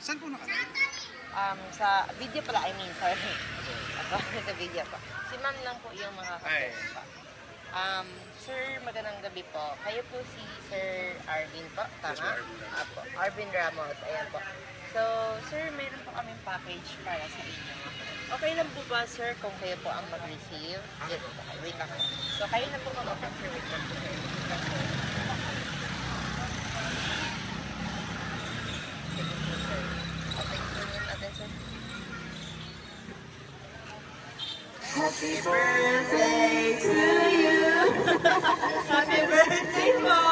Saan po nakatala? Sa video pala, I mean, sorry. Ako, sa video po. Si ma'am lang po yung Ay. makakapit po. Sir, magandang gabi po. Kayo po si Sir Arvin po, Yes, tama? Arvin Ramos. Apo, Arvin Ramos, ayan po. So, sir, mayroon po kaming package para sa inyo. Okay lang po ba, sir, kung kayo po ang mag-receive? Yes, okay, wait lang po. So, kayo na po mag-confirm with them po, sir. Sige po, sir. Okay, kunin natin, sir. Happy birthday to you. Happy birthday po.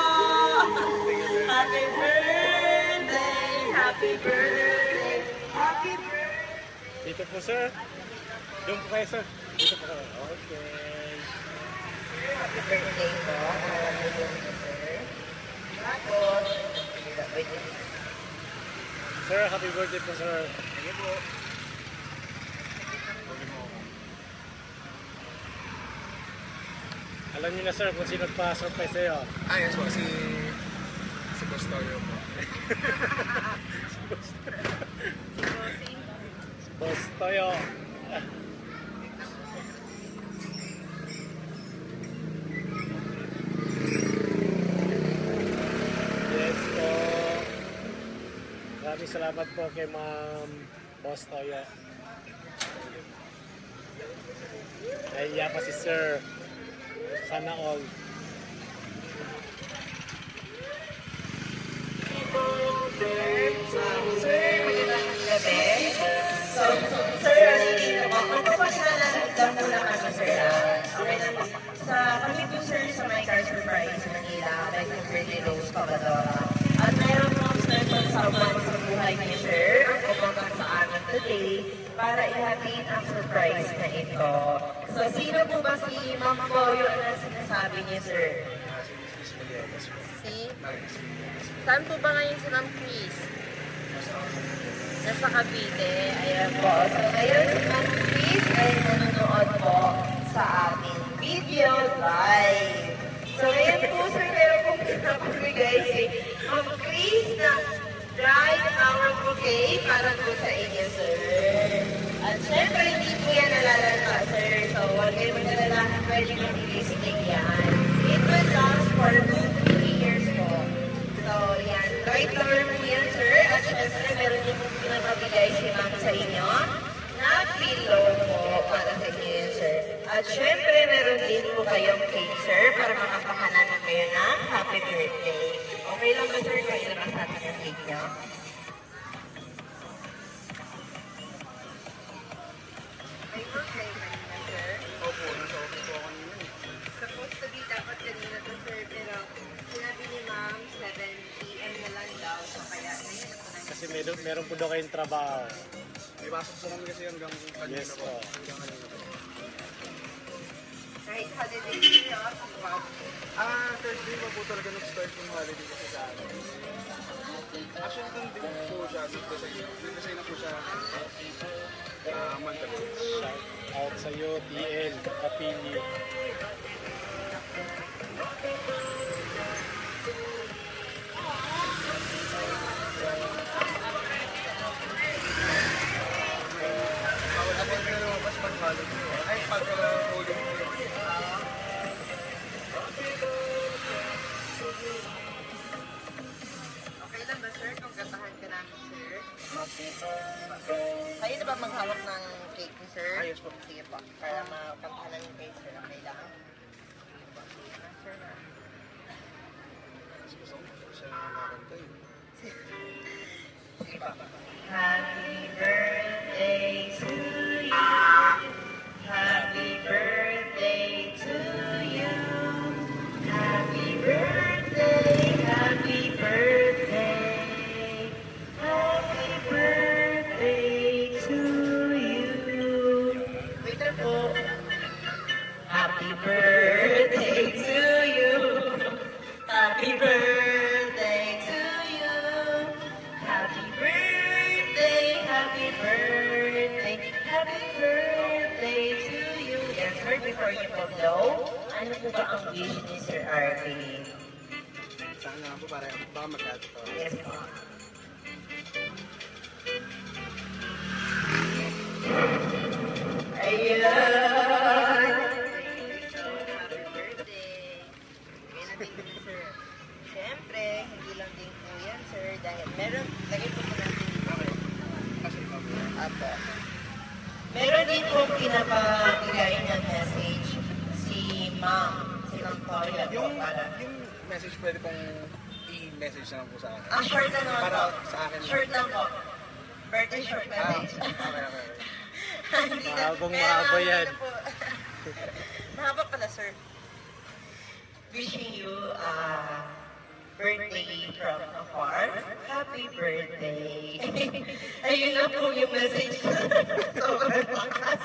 Happy birthday. Happy birthday. Happy birthday. Dito po, sir. Doon po kayo, sir. Dito po kayo. Okay. Happy birthday po. Happy birthday, sir. Tapos, wait. Sir, happy birthday po, sir. Thank you po. Alam niyo na, sir, kung sino pa-surprise sa'yo. Yes po, si Custodio po. Boss Toyo. Yes po. Maraming salamat po kay Ma'am Boss Toyo. Nahiya pa si Sir. Sana all. Sir, magandang gabi. So, sir, magpapasalamat lang muna kami, sir. Okay na po. Kami po, sir, sa My Car Surprise, Manila, like yung Pretty Rose Pavadora. At mayroon po, sir, kung someone sa buhay niyo, sir, ang pumunta sa amin today para ihatid ang surprise na ito. So, sino po ba si Ma'am Boyo na sinasabi niyo, sir? Si? Saan po ba ngayon si Ma'am Chris? Nasa Cavite. Ayan po. Po. So, ngayon si Ma'am Chris ay nanonood po sa ating video live. So, ngayon po, sir, meron pong pinapamigay si Ma'am Chris na dry flower bouquet para po sa inyo, sir. At syempre, hindi po yan nalalanta, sir. So, huwag kayo magdalala, pwede mag-listing yan. It will last for 2 to 3 years po. So, yan. Dry flower po yan, sir. At syempre, meron din po pinapamigay si Ma'am sa inyo na pillow po para sa inyo yan, sir. At syempre, meron din po kayong cake, sir, para makapahanan na kayo ng happy birthday. Okay lang ba, sir, kung ilabas natin yung cake niyo? May birthday kanina, sir. Opo, nasa office po ako kanina eh. Supposed to be dapat kanina to, sir. Pero sinabi ni Ma'am, 7 p.m. na lang daw. So kaya ngayon na po na. Kasi meron po daw kayong trabaho. May pasok po kami kasi hanggang kanina Yes po. po. Hanggang kanina po. Kahit holiday seriously, wow. Thursday pa po talaga nag-start yung holiday kasi sa akin. Actually, doon din po siya. Nag-design na po siya month ago. Shout out sa iyo, TL, Kapili. Bawal na po kayo lumabas pag-holiday. Ay, pag-holiday. Okay lang ba, sir, kung kantahan ka namin, sir? Kayo na ba maghawak ng cake ni sir? Ayos po. Sige po, para makantahan namin kay sir. Okay lang? Sir na. Kasi gusto ko siya nakakanta eh. Sige po. Happy birthday to you. Happy birthday to you. Happy birthday, happy birthday. Happy birthday to you. Wait lang po. Happy birthday to you. Happy birthday to you. Happy birthday, happy birthday, happy birthday to you. Yes, sir, before you go blow, ano po ba ang wish ni Sir Arvin? Saan nga po para baka mag-add to. Yes po. Meron, lagay po po natin dito. Okay. Kasi ikaw po. Apo. Meron din po pinapabigay ng message si Ma'am. Si Ma'am Toya po Yung para. message pwede pong i-message na lang po sa akin. Short na naman Para po. sa akin. Short lang po. Birthday short message. Okay. Hindi na. Mahabang Pero mahaba yan. ano po, Mahaba pala, sir. wishing you a birthday from afar. Happy birthday. Ayun na po yung message ko. Sobrang lakas.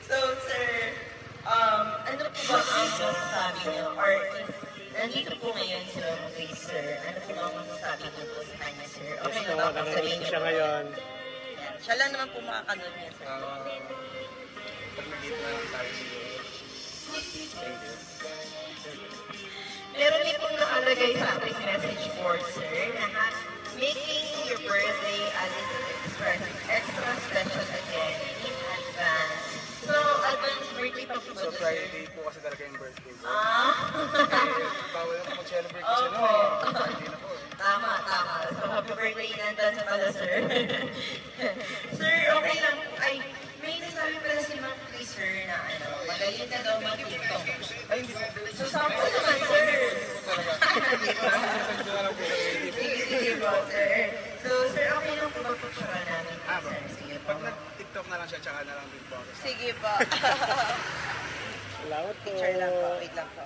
So, sir, ano po ba ang masasabi niyo? Or nandito po ngayon si Ma'am Grace, sir. Ano po ba ang masasabi niyo po sa kanya, sir? Okay Gusto na ko ba nanonood sabihin ko niyo siya po? ngayon. Yan. Siya lang naman po makakanood niya, sir. Pag nag-date na lang tayo siguro. Thank you. Meron din pong nakalagay sa ating message board, sir, na making your birthday a little extra special again in advance. So, advance birthday pa po ba So ito, sir? Friday po kasi talaga yung birthday ko. Ah, Bawal na mag-celebrate kasi Opo. noon. Friday na po. tama, tama. So, happy birthday in advance pala, sir. Sir, okay lang. Ay, may nasabi pala si Ma'am Chris, sir, na ano, magaling ka daw mag-tiktok. Ay, hindi po. So, sample naman, sir. Di ba? Send ko na lang po sa video. Sige, sige po, sir. So, sir, okay lang po ba picturean namin? Sir, sige po. Pag nag-TikTok na lang siya, tsaka na lang din po ako. Sige po. Salamat po. Picture lang po. Wait lang po.